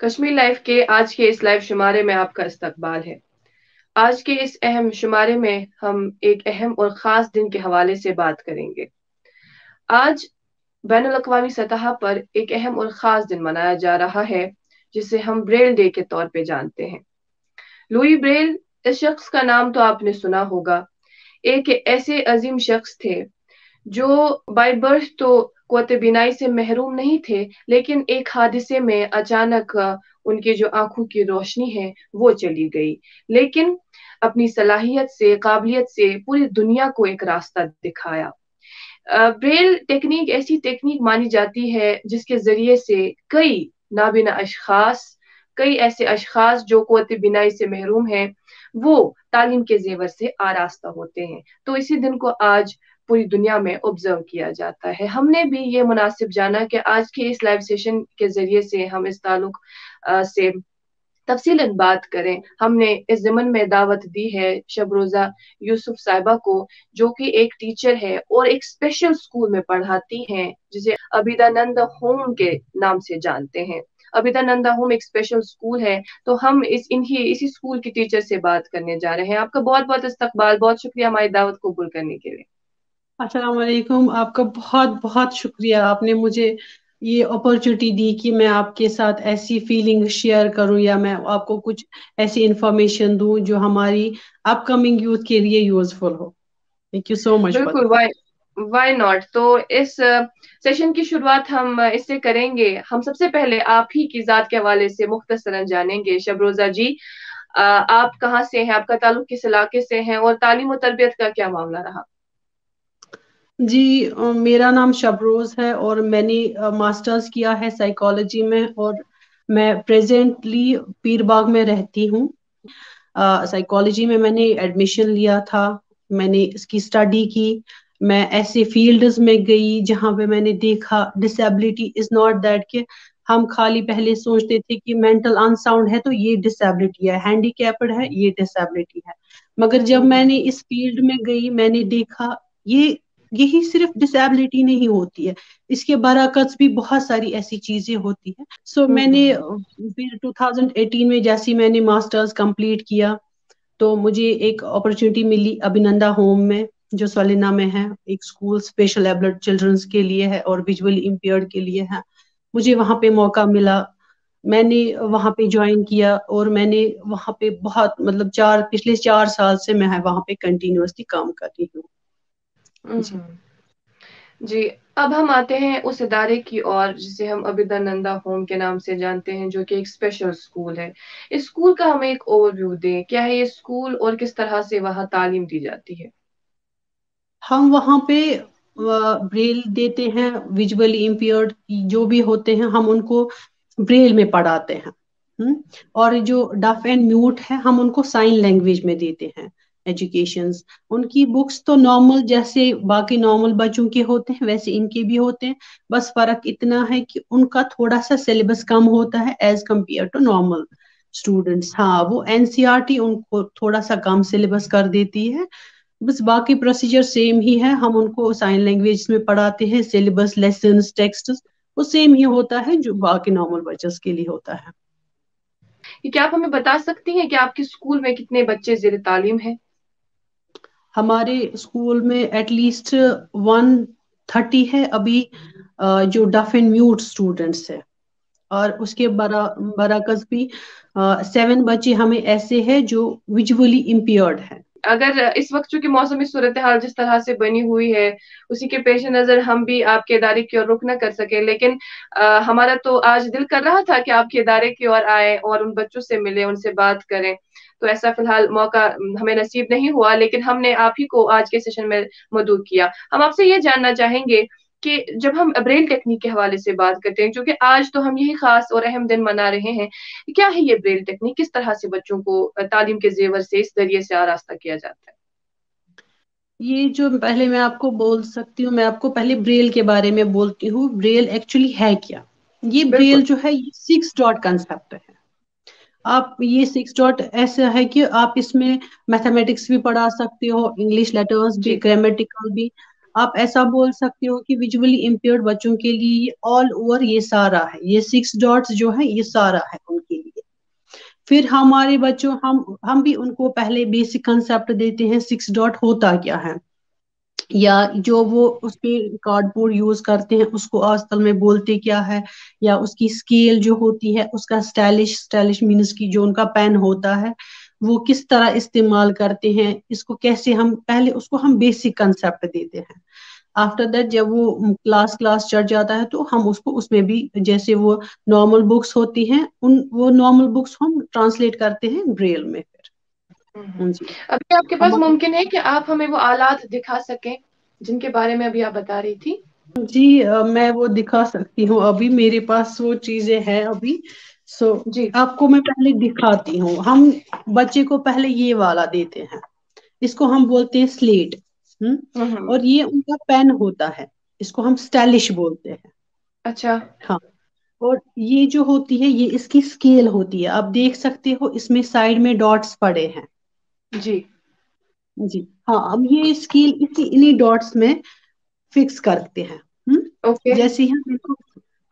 Kashmir life کے آج کے اس لائیو شمارے میں آپ کا استقبال ہے۔ آج کے اس اہم شمارے میں ہم ایک اہم اور خاص دن کے حوالے سے بات کریں گے۔ آج بین الاقوامی سطح پر ایک اہم اور خاص دن منایا جا رہا ہے جسے ہم بریل ڈے کے طور پہ جانتے ہیں۔ لوئی بریل، اس شخص کا نام تو آپ نے سنا ہوگا۔ ایک ایسے عظیم شخص تھے جو بائی برتھ تو قوت بینائی سے محروم نہیں تھے، لیکن ایک حادثے میں اچانک ان کی جو آنکھوں کی روشنی ہے وہ چلی گئی، لیکن اپنی صلاحیت سے، قابلیت سے پوری دنیا کو ایک راستہ دکھایا۔ بریل ٹیکنیک ایسی ٹیکنیک مانی جاتی ہے جس کے ذریعے سے نابینا اشخاص کئی ایسے اشخاص جو قوت بینائی سے محروم ہیں وہ تعلیم کے زیور سے آراستہ ہوتے ہیں۔ تو اسی دن کو آج پوری دنیا میں آبزرو کیا جاتا ہے۔ ہم نے بھی یہ مناسب جانا کہ آج کے اس لائیو سیشن کے ذریعے سے ہم اس تعلق سے تفصیلاً بات کریں۔ ہم نے اس ضمن میں دعوت دی ہے شبروزہ یوسف صاحبہ کو، جو کہ ایک ٹیچر ہے اور ایک اسپیشل اسکول میں پڑھاتی ہیں جسے ابھیدانند ہوم کے نام سے جانتے ہیں۔ ابھیدانند ہوم ایک اسپیشل اسکول ہے، تو ہم اسی اسکول کی ٹیچر سے بات کرنے جا رہے ہیں۔ آپ کا بہت بہت استقبال، بہت شکریہ ہماری دعوت قبول کرنے کے لیے۔ السلام علیکم، آپ کا بہت بہت شکریہ، آپ نے مجھے یہ اپرچونیٹی دی کہ میں آپ کے ساتھ ایسی فیلنگ شیئر کروں یا میں آپ کو کچھ ایسی انفارمیشن دوں جو ہماری اپ کمنگ یوتھ کے لیے useful who. Thank you so much for بالکل، وائی ناٹ۔ تو اس سیشن کی شروعات ہم اس سے کریں گے۔ ہم سب سے پہلے آپ ہی کی ذات کے حوالے سے مختصراً جانیں گے۔ شبروزہ جی، آپ کہاں سے ہیں، آپ کا تعلق کس علاقے سے ہیں، اور تعلیم و تربیت کا کیا معاملہ رہا؟ جی، میرا نام شبروز ہے اور میں نے ماسٹرز کیا ہے سائیکالوجی میں، اور میں پریزنٹلی پیر باغ میں رہتی ہوں۔ سائیکالوجی میں نے ایڈمیشن لیا تھا، میں نے اس کی اسٹڈی کی، میں ایسے فیلڈز میں گئی جہاں پہ میں نے دیکھا ڈسیبلٹی از ناٹ دیٹ کہ ہم خالی پہلے سوچتے تھے کہ مینٹل ان ساؤنڈ ہے تو یہ ڈسیبلٹی ہے، ہینڈی کیپڈ ہے یہ ڈسیبلٹی ہے، مگر جب میں نے اس فیلڈ میں گئی میں نے دیکھا یہی صرف ڈسیبلٹی نہیں ہوتی ہے، اس کے برعکس بھی بہت ساری ایسی چیزیں ہوتی ہیں۔ سو میں نے پھر 2018 میں جیسی میں نے ماسٹرز کمپلیٹ کیا تو مجھے ایک اپرچونٹی ملی ابھینندا ہوم میں جو سولینا میں ہے، ایک اسکول اسپیشل ایبلڈ چلڈرنس کے لیے ہے اور ویژولی امپیئرڈ کے لیے ہے۔ مجھے وہاں پہ موقع ملا، میں نے وہاں پہ جوائن کیا اور میں نے وہاں پہ بہت پچھلے 4 سال سے میں وہاں پہ کنٹینیوسلی کام کر رہی ہوں۔ جی جی، اب ہم آتے ہیں اس ادارے کی اور جسے ہم ابھیدانند ہوم کے نام سے جانتے ہیں، جو کہ ایک اسپیشل اسکول ہے۔ اس اسکول کا ہمیں ایک اوور ویو دیں، کیا ہے یہ اسکول اور کس طرح سے وہاں تعلیم دی جاتی ہے؟ ہم وہاں پہ بریل دیتے ہیں، ویژولی امپیئرڈ جو بھی ہوتے ہیں ہم ان کو بریل میں پڑھاتے ہیں، اور جو ڈف اینڈ میوٹ ہے ہم ان کو سائن لینگویج میں دیتے ہیں ایجوکیشنز۔ ان کی بکس تو نارمل جیسے باقی نارمل بچوں کے ہوتے ہیں ویسے ان کے بھی ہوتے ہیں، بس فرق اتنا ہے کہ ان کا تھوڑا سا سلیبس کم ہوتا ہے as compare to normal students. ہاں، وہ NCERT ان کو تھوڑا سا کم سلیبس کر دیتی ہے، بس باقی پروسیجر سیم ہی ہے، ہم ان کو سائن لینگویج میں پڑھاتے ہیں، سلیبس لیسنز ٹیکسٹ وہ سیم ہی ہوتا ہے جو باقی نارمل بچس کے لیے ہوتا ہے۔ کیا آپ ہمیں بتا سکتی ہیں کہ آپ کے اسکول میں کتنے بچے زیر تعلیم ہیں؟ ہمارے اسکول میں ایٹ لیسٹ 130 ہے ابھی جو ڈف اینڈ میوٹ اسٹوڈینٹس ہے، اور اس کے برعکس بھی 7 بچے ہمیں ایسے ہیں جو ویژولی امپیئرڈ ہیں۔ اگر اس وقت چونکہ موسمی صورتحال جس طرح سے بنی ہوئی ہے اسی کے پیش نظر ہم بھی آپ کے ادارے کی اور رخ نہ کر سکے، لیکن ہمارا تو آج دل کر رہا تھا کہ آپ کے ادارے کی اور آئے اور ان بچوں سے ملے، ان سے بات کریں، تو ایسا فی الحال موقع ہمیں نصیب نہیں ہوا، لیکن ہم نے آپ ہی کو آج کے سیشن میں مدعو کیا۔ ہم آپ سے یہ جاننا چاہیں گے کہ جب ہم بریل ٹیکنیک کے حوالے سے بات کرتے ہیں، کیونکہ آج تو ہم یہی خاص اور اہم دن منا رہے ہیں، کیا ہے یہ بریل ٹیکنیک، کس طرح سے بچوں کو تعلیم کے زیور سے اس ذریعے سے آراستہ کیا جاتا ہے؟ یہ جو پہلے میں آپ کو بول سکتی ہوں، میں آپ کو پہلے بریل کے بارے میں بولتی ہوں، بریل ایکچولی ہے کیا؟ یہ بالکل۔ بریل جو ہے یہ 6 ڈاٹ کنسپٹ ہے۔ آپ یہ 6 ڈاٹ ایسا ہے کہ آپ اس میں میتھمیٹکس بھی پڑھا سکتے ہو، انگلش لیٹرز بھی، جی گرامیٹیکل بھی، आप ऐसा बोल सकते हो कि विजुअली इम्पेयर्ड बच्चों के लिए ये ऑल ओवर ये सारा है, ये 6 डॉट्स जो है ये सारा है उनके लिए। फिर हमारे बच्चों हम भी उनको पहले बेसिक कंसेप्ट देते हैं 6 डॉट होता क्या है, या जो वो उस पे कार्डबोर्ड यूज करते हैं उसको आजकल में बोलते क्या है, या उसकी स्केल जो होती है उसका स्टाइलिश स्टाइलिश मीन्स की जो उनका पेन होता है वो किस तरह इस्तेमाल करते हैं, इसको कैसे हम पहले उसको हम बेसिक कंसेप्ट देते हैं। आफ्टर दैट जब वो क्लास क्लास चढ़ जाता है तो हम उसको उसमें भी जैसे वो नॉर्मल बुक्स होती हैं उन वो नॉर्मल बुक्स हम ट्रांसलेट करते हैं ब्रेल में फिर। जी अभी आपके पास हमारे मुमकिन है कि आप हमें वो आलात दिखा सकें जिनके बारे में अभी आप बता रही थी? जी मैं वो दिखा सकती हूँ, अभी मेरे पास वो चीजें हैं अभी। सो जी। आपको मैं पहले दिखाती हूँ। हम बच्चे को पहले ये वाला देते हैं, इसको हम बोलते हैं स्लेट। हम्म। और ये उनका पेन होता है, इसको हम स्टाइलिश बोलते हैं। अच्छा। हाँ, और ये जो होती है ये इसकी स्केल होती है, आप देख सकते हो इसमें साइड में डॉट्स पड़े हैं। जी। जी हाँ, अब ये स्केल इसी इन्हीं डॉट्स में फिक्स करते हैं। ओके। जैसे ही हम इसको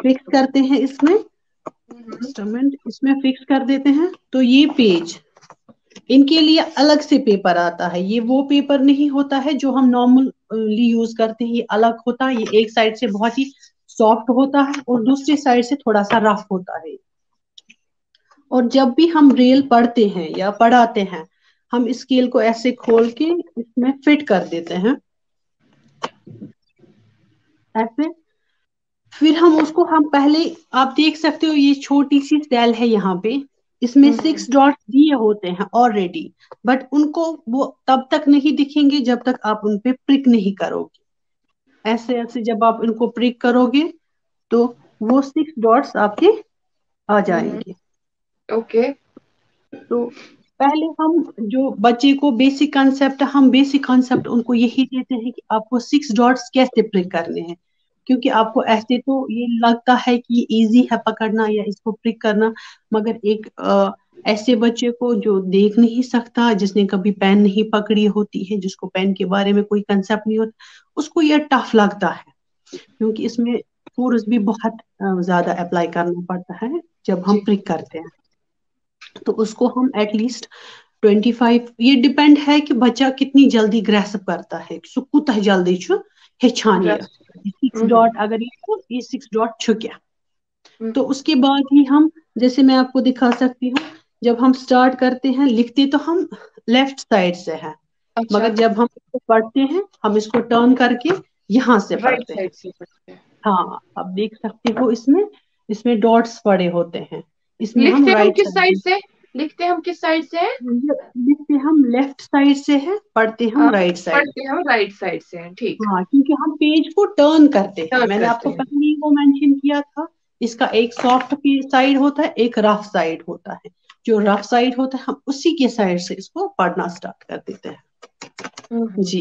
फिक्स करते हैं इसमें, हम्म। इंस्ट्रूमेंट इसमें फिक्स कर देते हैं तो ये पेज इनके लिए अलग से पेपर आता है। ये वो पेपर नहीं होता है जो हम नॉर्मली यूज करते हैं, ये अलग होता है। ये एक साइड से बहुत ही सॉफ्ट होता है और दूसरी साइड से थोड़ा सा रफ होता है। और जब भी हम रेल पढ़ते हैं या पढ़ाते हैं हम स्केल को ऐसे खोल के इसमें फिट कर देते हैं ऐसे। फिर हम पहले, आप देख सकते हो ये छोटी सी सेल है यहाँ पे, इसमें हम्म। 6 डॉट्स दिए होते हैं ऑलरेडी, बट उनको वो तब तक नहीं दिखेंगे जब तक आप उन पे प्रिक नहीं करोगे। ऐसे ऐसे जब आप इनको प्रिक करोगे तो वो 6 डॉट्स आपके आ हम्म। जाएंगे। ओके। तो पहले हम जो बच्चे को बेसिक कॉन्सेप्ट उनको यही देते हैं कि आपको 6 डॉट्स कैसे प्रिक करने हैं। क्योंकि आपको ऐसे तो ये लगता है कि इजी है पकड़ना या इसको प्रिक करना, मगर एक ऐसे बच्चे को जो देख नहीं सकता, जिसने कभी पेन नहीं पकड़ी होती है, जिसको पेन के बारे में कोई कंसेप्ट नहीं होता, उसको ये टफ लगता है। क्योंकि इसमें फोर्स भी बहुत ज्यादा अप्लाई करना पड़ता है जब हम जी। प्रिक करते हैं। तो उसको हम एटलीस्ट 25, ये डिपेंड है कि बच्चा कितनी जल्दी ग्रेस्प करता है, सो कूतः जल्दी छु हेछान ये ग्रास्प। 6 डॉट अगर ये 6 डॉट छु क्या। तो हम्म। उसके बाद ही हम, जैसे मैं आपको दिखा सकती हूँ, जब हम स्टार्ट करते हैं लिखते तो हम लेफ्ट साइड से है, अच्छा। मगर जब हम इसको पढ़ते हैं हम इसको टर्न करके यहाँ से राइट पढ़ते हैं। साइड से पढ़ते हैं। हाँ, आप देख सकते हो इसमें इसमें डॉट्स पड़े होते हैं, इसमें हम लिखते हम राइट किस साइड साइड, से? लिखते हम किस साइड से हैं? लिखते हम लेफ्ट साइड से है, पढ़ते हम हाँ, राइट साइड। पढ़ते हम राइट साइड से हैं, ठीक। हाँ, क्योंकि हम पेज को टर्न करते हैं, टर्न मैंने करते आपको हैं। पहले ही वो मेंशन किया था। इसका एक सॉफ्ट साइड होता है, एक रफ साइड होता है। जो रफ साइड होता है हम उसी के साइड से इसको पढ़ना स्टार्ट कर देते हैं। जी।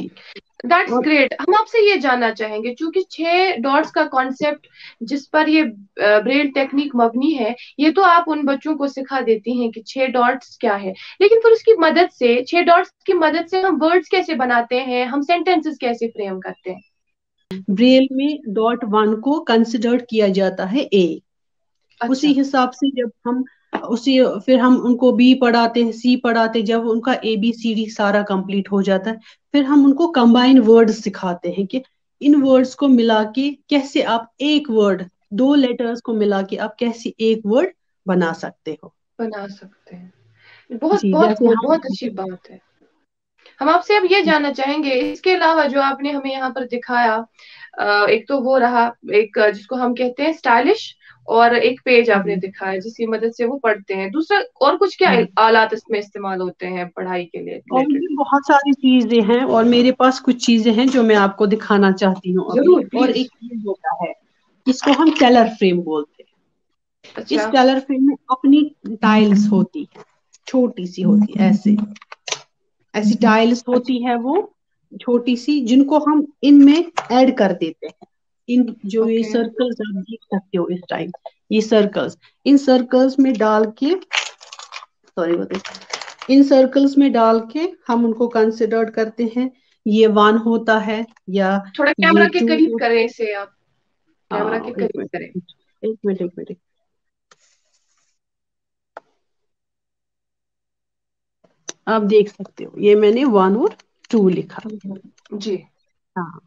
दैट्स और ग्रेट। हम आपसे ये जानना चाहेंगे, क्योंकि 6 डॉट्स का कॉन्सेप्ट जिस पर ये ब्रेल टेक्निक मबनी है, ये तो आप उन बच्चों को सिखा देती हैं कि 6 डॉट्स क्या है, लेकिन फिर उसकी मदद से 6 डॉट्स की मदद से हम वर्ड्स कैसे बनाते हैं, हम सेंटेंसेस कैसे फ्रेम करते हैं? ब्रेल में डॉट 1 को कंसिडर किया जाता है ए। उसी अच्छा। हिसाब से जब हम उसी फिर हम उनको बी पढ़ाते हैं, सी पढ़ाते हैं, जब उनका ए बी सी डी सारा कंप्लीट हो जाता है फिर हम उनको कंबाइन वर्ड सिखाते हैं कि इन वर्ड्स को मिला के कैसे आप एक वर्ड, 2 लेटर्स को मिला के आप कैसे एक वर्ड बना सकते हो। बना सकते हैं। बहुत जी, बहुत जैसे खूब, बहुत हम, अच्छी बात है। हम आपसे अब ये जानना चाहेंगे, इसके अलावा जो आपने हमें यहाँ पर दिखाया, एक तो वो रहा, एक जिसको हम कहते हैं स्टाइलिश, और एक पेज आपने दिखाया जिसकी मदद से वो पढ़ते हैं, दूसरा और कुछ क्या आलात इसमें इस्तेमाल होते हैं पढ़ाई के लिए और रिलेटेड? भी बहुत सारी चीजें हैं और मेरे पास कुछ चीजें हैं जो मैं आपको दिखाना चाहती हूँ अभी। जरूर, और प्लीज। एक चीज होता है, इसको हम टेलर फ्रेम बोलते हैं। अच्छा। इस टेलर फ्रेम में अपनी टाइल्स होती है, छोटी सी होती है ऐसे, ऐसी टाइल्स अच्छा। होती है वो छोटी सी, जिनको हम इनमें ऐड कर देते हैं। इन जो ये ओके। सर्कल्स आप देख सकते हो इस टाइम, ये सर्कल्स, इन सर्कल्स में डाल के, सॉरी बताइए, इन सर्कल्स में डाल के हम उनको कंसिडर करते हैं یہ 1 ہوتا ہے یا थोड़ा कैमरा یہ के 2 करीब होता करें इसे आप, है। कैमरा के हाँ, एक करीब मिनट, करें। एक मिनट, एक मिनट। आप देख सकते हो ये मैंने 1 और 2 लिखा। जी हाँ,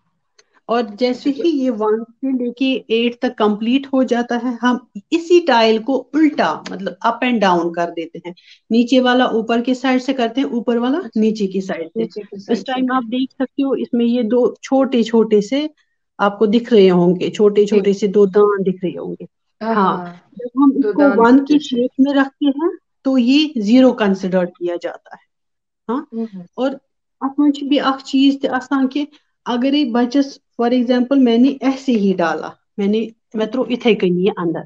और जैसे जी ही ये 1 से लेके 8 तक कंप्लीट हो जाता है, हम इसी टाइल को उल्टा मतलब अप एंड डाउन कर देते हैं। नीचे वाला ऊपर की साइड से करते हैं, ऊपर वाला अच्छा, नीचे की साइड से। नीचे की इस साइड से टाइम आप करें। देख सकते हो इसमें ये 2 छोटे छोटे से आपको दिख रहे होंगे, छोटे जी छोटे से 2 दांत दिख रहे होंगे। हाँ हाँ, हाँ, जब हम दो इसको दांत 1 की जैसे। शेप में रखते हैं तो ये 0 कंसिडर किया जाता है। हाँ, हम्म और اتھ منٛز چھِ بیٚیہِ اکھ چیٖز تہِ آسان کہِ اگرے بچس فار ایگزامپل میں نے ایسے ہی ڈالا، میں ترٛوو اِتھے کٔنی یہِ اندر،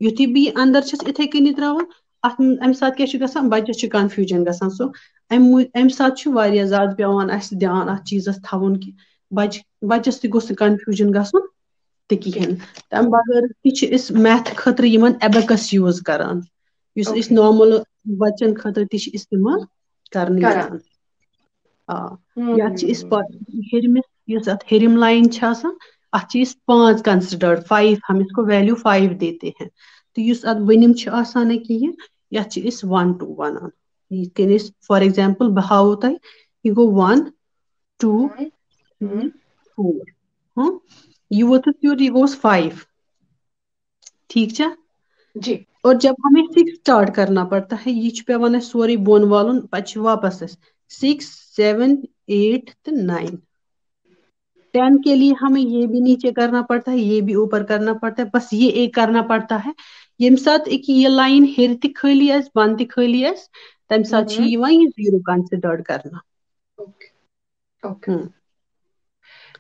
یُتھُے بہٕ یہِ اندر چھَس اِتھے کٔنی ترٛاوان، امہِ ساتہٕ کیٛاہ چھُ گژھان، بچس چھُ کنفیوجن گژھان سُہ امہِ ساتہٕ چھُ واریاہ زیادٕ پیٚوان اسہِ دھیان اتھ چیٖزس تھاوُن کہِ بچس تہِ گوٚژھ نہٕ کنفیوجن گژھُن تہِ کِہیٖنۍ۔ تمہِ بغٲر تہِ چھِ أسۍ میتھ خٲطرٕ یِمن ایبیکس یوٗز کران، یُس أسۍ اوکے نارمل بچن خٲطرٕ تہِ چھِ استعمال کرنہٕ کران۔ یِوان۔ آ، یتھ چھِ أسۍ ہیٚرمِس یُس اتھ ہیٚرِم لائن چھِ آسان اتھ چھِ أسۍ 5 کنسڈرڈ 5، ہم اس کو ویلیو 5 دیتے ہیں۔ تہٕ یُس اتھ بٔنِم چھِ آسان اکہِ یہِ یتھ چھِ أسۍ 1 2 ونان۔ یِتھ کٔنۍ أسۍ فار ایگزامپل بہٕ ہاوو تۄہہِ، یہِ گوٚو 1 2 3 4 ہاں، یہِ ووتُس یور، یہِ گوٚوس 5، ٹھیک چھا؟ جی اور جب ہمیں 6 اسٹارٹ کرنا پڑتا ہے، یہ چھُ پیوان اسہِ سورُے بۄن والُن، پتہٕ چھِ واپس اسہِ 6 7 8 تہٕ 9۔ 10 کے لیے ہمیں یہ بھی نیچے کرنا پڑتا ہے، یہ بھی اوپر کرنا پڑتا ہے، بس یہ ایک کرنا پڑتا ہے ییٚمہِ ساتہٕ ایک یہ لائن ہیٚرِ تہِ خٲلی آسہِ بۄنہٕ تہِ خٲلی آسہِ، تمہِ ساتہٕ چھِ یِوان یہِ 0 کنسڈرڈ کرنا۔ اوکے اوکے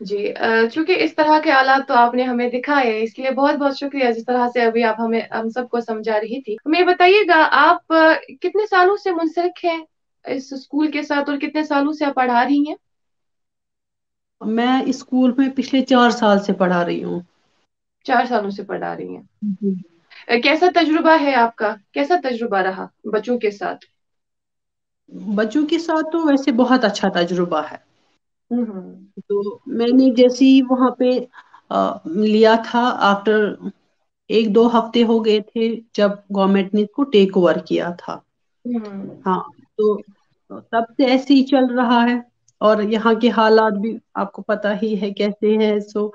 جی چونکہ اس طرح کے آلات تو آپ نے ہمیں دکھائے، اس لیے بہت بہت شکریہ جس طرح سے ابھی آپ ہم سب کو سمجھا رہی تھی۔ ہمیں بتائیے گا آپ کتنے سالوں سے منسلک ہیں اس اسکول کے ساتھ، اور کتنے سالوں سے آپ پڑھا رہی ہیں؟ میں اس اسکول میں پچھلے 4 سال سے پڑھا رہی ہوں۔ 4 سالوں سے پڑھا رہی ہیں۔ جی، کیسا تجربہ ہے آپ کا، کیسا تجربہ رہا بچوں کے ساتھ؟ بچوں کے ساتھ تو ویسے بہت اچھا تجربہ ہے۔ ہوں تو میں نے جیسے ہی وہاں پہ لیا تھا، آفٹر 1 2 ہفتے ہو گئے تھے جب گورنمنٹ نے اس کو ٹیک اوور کیا تھا۔ ہوں ہاں، تو تب سے ایسے ہی چل رہا ہے، اور یہاں کے حالات بھی آپ کو پتا ہی ہے کیسے ہیں، سو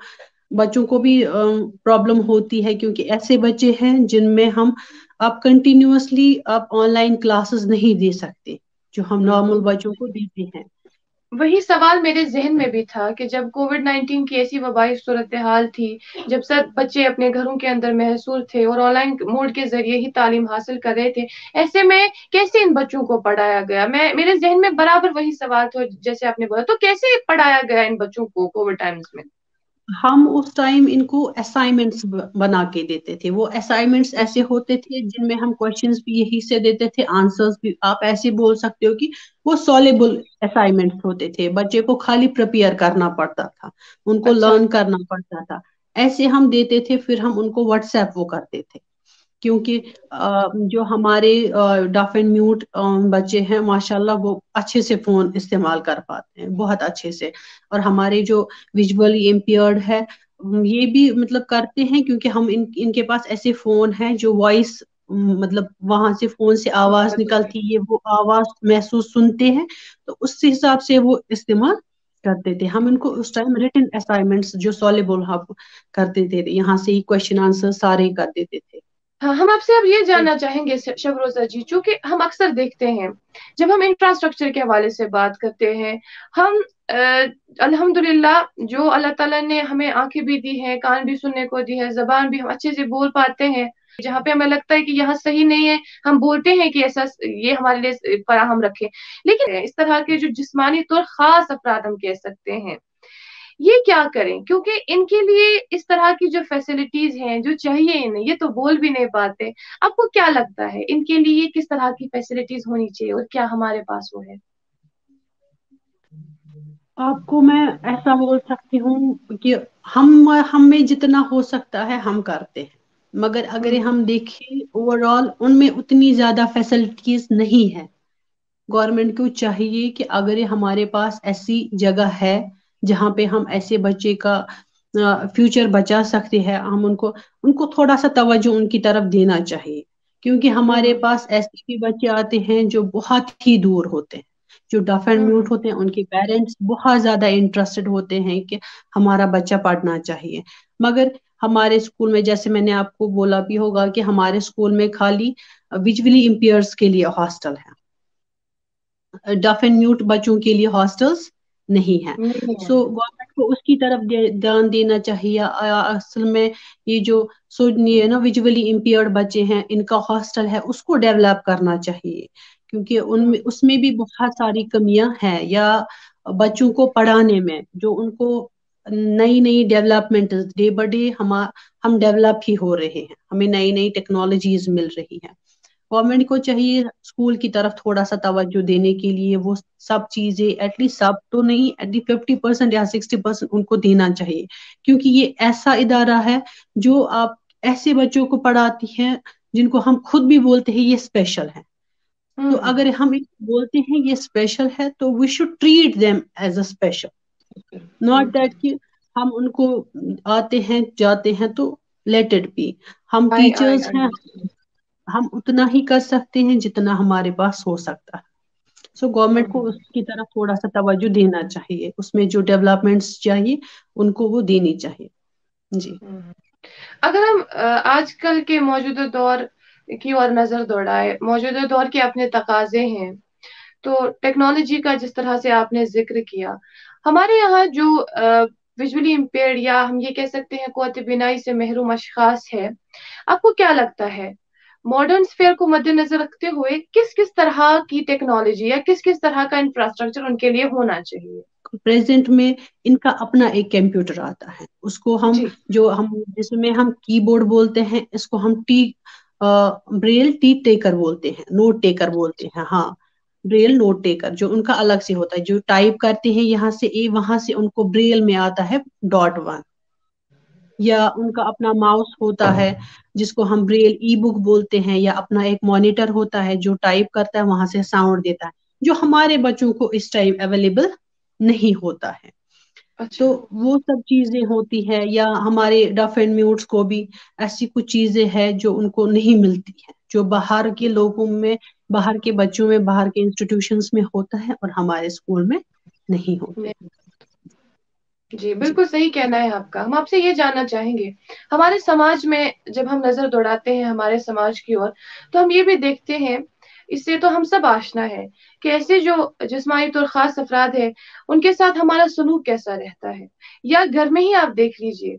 بچوں کو بھی پرابلم ہوتی ہے کیونکہ ایسے بچے ہیں جن میں آپ کنٹینیوسلی آپ آن لائن کلاسز نہیں دے سکتے جو ہم نارمل بالکل، بچوں کو دیتے ہیں۔ وہی سوال میرے ذہن میں بھی تھا کہ جب کووڈ-19 کی ایسی وبائی صورتحال تھی، جب سب بچے اپنے گھروں کے اندر محصور تھے اور آن لائن موڈ کے ذریعے ہی تعلیم حاصل کر رہے تھے، ایسے میں کیسے ان بچوں کو پڑھایا گیا؟ میرے ذہن میں برابر وہی سوال تھا جیسے آپ نے بولا، تو کیسے پڑھایا گیا ان بچوں کو کووڈ ٹائمز میں؟ ہم اس ٹائم ان کو اسائنمنٹس بنا کے دیتے تھے، وہ اسائنمنٹس ایسے ہوتے تھے جن میں ہم کوشچنس بھی یہی سے دیتے تھے، آنسرس بھی آپ ایسے بول سکتے ہو کہ وہ سالبل اسائنمنٹس ہوتے تھے، بچے کو خالی پریپیئر کرنا پڑتا تھا، ان کو اچھا لرن کرنا پڑتا تھا، ایسے ہم دیتے تھے، پھر ہم ان کو واٹس ایپ وہ کرتے تھے، کیونکہ جو ہمارے ڈف اینڈ میوٹ بچے ہیں ماشاء اللہ وہ اچھے سے فون استعمال کر پاتے ہیں، بہت اچھے سے، اور ہمارے جو ویژولی امپیئرڈ ہے یہ بھی مطلب کرتے ہیں، کیونکہ ہم ان کے پاس ایسے فون ہیں جو وائس مطلب وہاں سے فون سے آواز نکلتی ہے، وہ آواز محسوس سنتے ہیں، تو اس حساب سے وہ استعمال کرتے تھے۔ ہم ان کو اس ٹائم ریٹن اسائنمنٹس جو سالبل کرتے تھے، یہاں سے ہی کوشچن آنسر سارے کر دیتے تھے۔ ہاں، ہم آپ سے اب یہ جاننا چاہیں گے شبروزہ جی، چونکہ ہم اکثر دیکھتے ہیں جب ہم انفراسٹرکچر کے حوالے سے بات کرتے ہیں، ہم الحمدللہ جو اللہ تعالیٰ نے ہمیں آنکھیں بھی دی ہیں، کان بھی سننے کو دی ہے، زبان بھی ہم اچھے سے بول پاتے ہیں، جہاں پہ ہمیں لگتا ہے کہ یہاں صحیح نہیں ہے ہم بولتے ہیں کہ ایسا یہ ہمارے لیے فراہم رکھے، لیکن اس طرح کے جو جسمانی طور خاص افراد ہم کہہ سکتے ہیں، یہ کیا کریں؟ کیونکہ ان کے لیے اس طرح کی جو فیسلٹیز ہیں جو چاہیے انہیں، یہ تو بول بھی نہیں پاتے، آپ کو کیا لگتا ہے ان کے لیے کس طرح کی فیسلٹیز ہونی چاہیے اور کیا ہمارے پاس وہ ہے؟ آپ کو میں ایسا بول سکتی ہوں کہ ہم میں جتنا ہو سکتا ہے ہم کرتے ہیں، مگر اگر ہم دیکھیں اوور آل ان میں اتنی زیادہ فیسلٹیز نہیں ہے، गवर्नमेंट को चाहिए कि अगर हमारे पास ऐसी जगह है जहाँ पे हम ऐसे बच्चे का फ्यूचर बचा सकते हैं, हम उनको उनको थोड़ा सा तवज्जो उनकी तरफ देना चाहिए, क्योंकि हमारे हम्म पास ऐसे भी बच्चे आते हैं जो बहुत ही दूर होते हैं, जो डफ एंड हम्म म्यूट होते हैं, उनके पेरेंट्स बहुत ज्यादा इंटरेस्टेड होते हैं कि हमारा बच्चा पढ़ना चाहिए, मगर हमारे स्कूल में, जैसे मैंने आपको बोला भी होगा कि हमारे स्कूल में खाली विजुअली इम्पेयर्स के लिए हॉस्टल है, डफ एंड म्यूट बच्चों के लिए हॉस्टल्स नहीं है। नहीं है। सो गवर्नमेंट को उसकी तरफ ध्यान देना चाहिए। असल में ये जो ये ना विजुअली इम्पेयर्ड बच्चे हैं, इनका हॉस्टल है, उसको डेवलप करना चाहिए, क्योंकि हम्म उनमें उसमें भी बहुत सारी कमियां हैं, या बच्चों को पढ़ाने में जो उनको नई नई डेवलपमेंट डे बाय डे हम डेवलप ही हो रहे हैं, हमें नई नई टेक्नोलॉजीज मिल रही हैं। गवर्नमेंट को चाहिए स्कूल की तरफ थोड़ा सा तवज्जो देने के लिए, वो सब चीजें एटलीस्ट, सब तो नहीं, एटलीस्ट 50% या 60% उनको देना चाहिए, क्योंकि ये ऐसा इदारा है जो आप ऐसे बच्चों को पढ़ाती हैं जिनको हम खुद भी बोलते हैं ये स्पेशल है। तो हम्म अगर हम इनको बोलते हैं ये स्पेशल है, तो we should treat them as a special, not that hmm. कि हम उनको आते हैं जाते हैं तो लेट इट बी। हम आई टीचर्स हैं, अंडरस्टैंड। हम उतना ही कर सकते हैं जितना हमारे पास हो सकता है। सो गवर्नमेंट को हम्म उसकी तरफ थोड़ा सा तवज्जो देना चाहिए, उसमें जो डेवलपमेंट्स चाहिए उनको वो देनी चाहिए। जी। हम्म। अगर हम आजकल के मौजूदा दौर की ओर नजर दौड़ाए, मौजूदा दौर के अपने तकाजे हैं, तो टेक्नोलॉजी का जिस तरह से आपने जिक्र किया, हमारे यहाँ जो विजुअली इम्पेयर्ड या हम ये कह सकते हैं कुव्वत बिनाई से महरूम अशखास है, आपको क्या लगता है मॉडर्न स्फेयर को मद्देनजर रखते हुए किस किस तरह की टेक्नोलॉजी या किस किस तरह का इंफ्रास्ट्रक्चर उनके लिए होना चाहिए? प्रेजेंट में इनका अपना एक कंप्यूटर आता है, उसको हम जी। जो हम जिसमें हम कीबोर्ड बोलते हैं, इसको हम ब्रेल टी टेकर बोलते हैं, नोट टेकर बोलते हैं, हाँ, ब्रेल नोट टेकर जो उनका अलग से होता है, जो टाइप करते हैं यहाँ से ए, वहां से उनको ब्रेल में आता है .1, या उनका अपना माउस होता है जिसको हम ब्रेल ई बुक बोलते हैं, या अपना एक मॉनिटर होता है जो टाइप करता है वहां से साउंड देता है, जो हमारे बच्चों को इस टाइम अवेलेबल नहीं होता है। तो अच्छा। वो सब चीजें होती है, या हमारे डफ एंड म्यूट्स को भी ऐसी कुछ चीजें हैं जो उनको नहीं मिलती है, जो बाहर के लोगों में, बाहर के बच्चों में, बाहर के इंस्टीट्यूशंस में होता है और हमारे स्कूल में नहीं होते। जी, जी। बिल्कुल सही कहना है आपका। हम आपसे ये जानना चाहेंगे, हमारे समाज में जब हम नज़र दौड़ाते हैं हमारे समाज की ओर, तो हम ये भी देखते हैं, इससे तो हम सब आशना है, कि ऐसे जो जिस्मानी तौर ख़ास अफ़राद हैं, उनके साथ हमारा सलूक कैसा रहता है। या घर में ही आप देख लीजिए,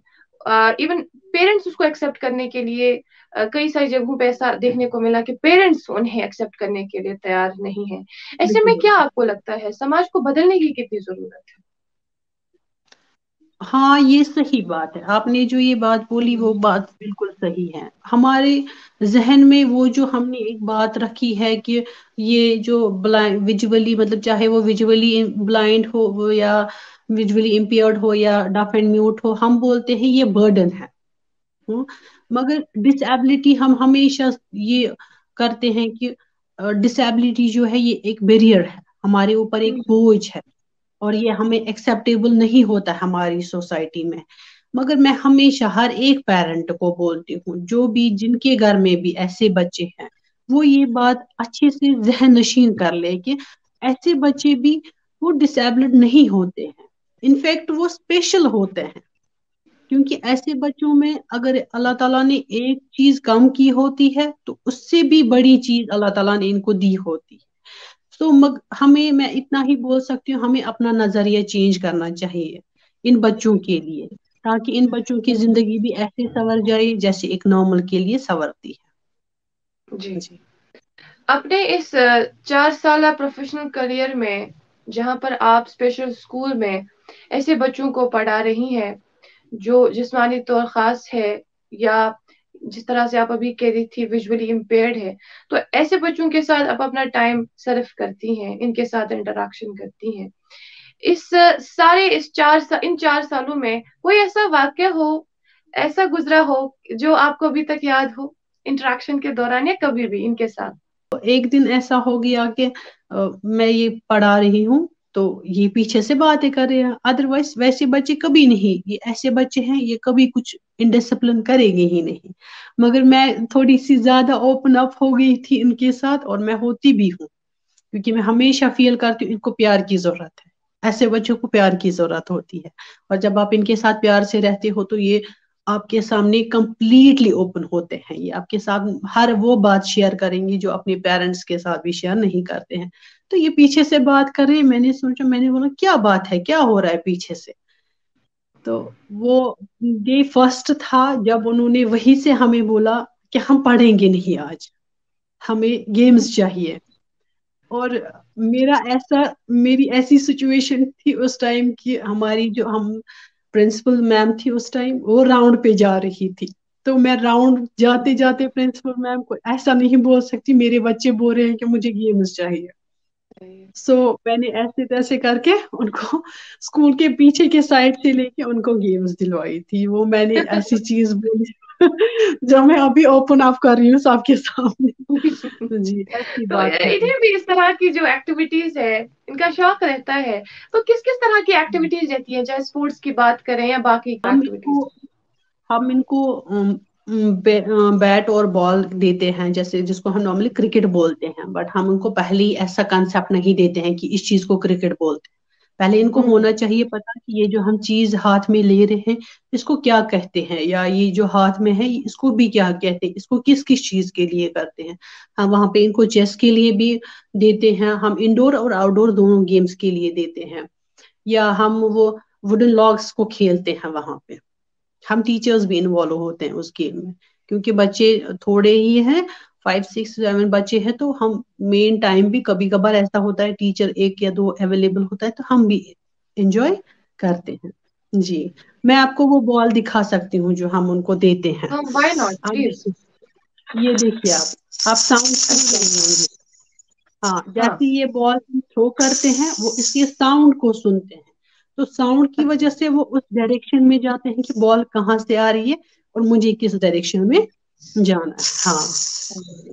इवन पेरेंट्स उसको एक्सेप्ट करने के लिए कई सारी जगहों पे ऐसा देखने को मिला कि पेरेंट्स उन्हें एक्सेप्ट करने के लिए तैयार नहीं हैं। ऐसे बिल्कुल में क्या बिल्कुल। आपको लगता है, समाज को बदलने की कितनी ज़रूरत है? हाँ, ये सही बात है, आपने जो ये बात बोली वो बात बिल्कुल सही है। हमारे जहन में वो जो हमने एक बात रखी है कि ये जो ब्लाइंड विजुअली, मतलब चाहे वो विजुअली ब्लाइंड हो वो या विजुअली इम्पेयर्ड हो या डफ एंड म्यूट हो, हम बोलते हैं ये बर्डन है। हम्म, मगर डिसेबिलिटी हम हमेशा ये करते हैं कि डिसेबिलिटी जो है ये एक बैरियर है, हमारे ऊपर एक हुँ, बोझ है, और ये हमें एक्सेप्टेबल नहीं होता हमारी सोसाइटी में। मगर मैं हमेशा हर एक पेरेंट को बोलती हूँ, जो भी जिनके घर में भी ऐसे बच्चे हैं, वो ये बात अच्छे से जहन नशीन कर ले कि ऐसे बच्चे भी वो डिसेबल्ड नहीं होते हैं, इनफैक्ट वो स्पेशल होते हैं, क्योंकि ऐसे बच्चों में अगर अल्लाह ताला ने एक चीज कम की होती है तो उससे भी बड़ी चीज अल्लाह ताला ने इनको दी होती है। तो हमें, मैं इतना ही बोल सकती हूँ, हमें अपना नजरिया चेंज करना चाहिए इन बच्चों के लिए, ताकि इन बच्चों की जिंदगी भी ऐसे संवर जाए जैसे एक नॉर्मल के लिए संवरती जी। है। जी। अपने इस 4 साला प्रोफ़ेशनल करियर में, जहाँ पर आप स्पेशल स्कूल में ऐसे बच्चों को पढ़ा रही हैं, जो जिस्मानी तौर ख़ास है या जिस तरह से आप अभी कह रही थी विज़ुअली इम्पेयर्ड है, तो ऐसे बच्चों के साथ आप अपना टाइम सर्व करती हैं, इनके साथ इंटरैक्शन करती हैं। इन 4 सालों में कोई ऐसा वाक़या हो, ऐसा गुज़रा हो, जो आपको अभी तक याद हो, इंटरैक्शन के दौरान या कभी भी इनके साथ? तो एक दिन ऐसा हो गया कि मैं ये पढ़ा रही हूँ तो ये पीछे से बातें कर रहे हैं, अदरवाइज वैसे बच्चे कभी नहीं, ये ऐसे बच्चे हैं ये कभी कुछ इंडिसिप्लिन करेंगे ही नहीं। मगर मैं थोड़ी सी ज्यादा ओपन अप हो गई थी इनके साथ, और मैं होती भी हूँ, क्योंकि मैं हमेशा फील करती हूँ इनको प्यार की जरूरत है, ऐसे बच्चों को प्यार की जरूरत होती है। और जब आप इनके साथ प्यार से रहते हो तो ये आपके सामने कंप्लीटली ओपन होते हैं, ये आपके साथ हर वो बात शेयर करेंगे जो अपने पेरेंट्स के साथ भी शेयर नहीं करते हैं। तो ये पीछे से बात कर रहे हैं, मैंने सोचा, मैंने बोला क्या बात है, क्या हो रहा है पीछे से। तो वो डे फर्स्ट था जब उन्होंने वहीं से हमें बोला कि हम पढ़ेंगे नहीं आज, हमें गेम्स चाहिए। और मेरी ऐसी सिचुएशन थी उस टाइम की, हमारी जो हम प्रिंसिपल मैम थी उस टाइम, वो राउंड पे जा रही थी। तो मैं राउंड जाते जाते प्रिंसिपल मैम को ऐसा नहीं बोल सकती, मेरे बच्चे बोल रहे हैं कि मुझे गेम्स चाहिए। सो मैंने ऐसे तैसे करके उनको स्कूल के पीछे के साइड से लेके उनको गेम्स दिलवाई थी। वो मैंने ऐसी चीज बोली जो मैं अभी ओपन अप कर रही हूँ सबके सामने। तो जी, ऐसी तो बात है। इन्हें भी इस तरह की जो एक्टिविटीज है, इनका शौक रहता है। तो किस किस तरह की एक्टिविटीज रहती है, चाहे स्पोर्ट्स की बात करें या बाकी हम एक्टिविटीज? इनको हम इनको बैट और बॉल देते हैं, जैसे जिसको हम नॉर्मली क्रिकेट बोलते हैं, बट हम उनको पहले ही ऐसा कंसेप्ट नहीं देते हैं कि इस चीज को क्रिकेट बोलते हैं। पहले इनको हम्म। होना चाहिए पता कि ये जो हम चीज हाथ में ले रहे हैं इसको क्या कहते हैं, या ये जो हाथ में है इसको भी क्या कहते हैं, इसको किस किस चीज के लिए करते हैं। हम वहाँ पे इनको चेस के लिए भी देते हैं, हम इंडोर और आउटडोर दोनों गेम्स के लिए देते हैं। या हम वो वुडन लॉग्स को खेलते हैं वहां पे, हम टीचर्स भी इन्वॉल्व होते हैं उस गेम में, क्योंकि बच्चे थोड़े ही हैं, 5 6 7 बच्चे हैं, तो हम मेन टाइम भी कभी कभार ऐसा होता है टीचर एक या दो अवेलेबल होता है तो हम भी इंजॉय करते हैं। जी, मैं आपको वो बॉल दिखा सकती हूँ जो हम उनको देते हैं। हाँ, व्हाई नॉट, आप प्लीज। देखिए, ये देखिए आप साउंड सुन अच्छा। रहे होंगे। हाँ, हाँ। जैसे ये बॉल थ्रो करते हैं वो इसके साउंड को सुनते हैं, तो साउंड की अच्छा। वजह से वो उस डायरेक्शन में जाते हैं कि बॉल कहाँ से आ रही है और मुझे किस डायरेक्शन में जाना है। हाँ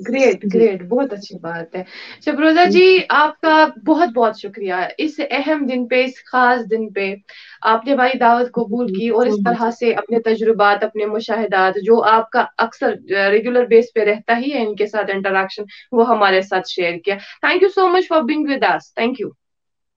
ग्रेट जी। ग्रेट, बहुत अच्छी बात है। शबरोजा जी, आपका बहुत बहुत शुक्रिया इस अहम दिन पे, इस खास दिन पे आपने हमारी दावत कबूल की और सो इस मच। तरह से अपने तजुर्बात, अपने मुशाहिदात, जो आपका अक्सर रेगुलर बेस पे रहता ही है इनके साथ इंटरेक्शन, वो हमारे साथ शेयर किया। Thank you so much for being with us. Thank you.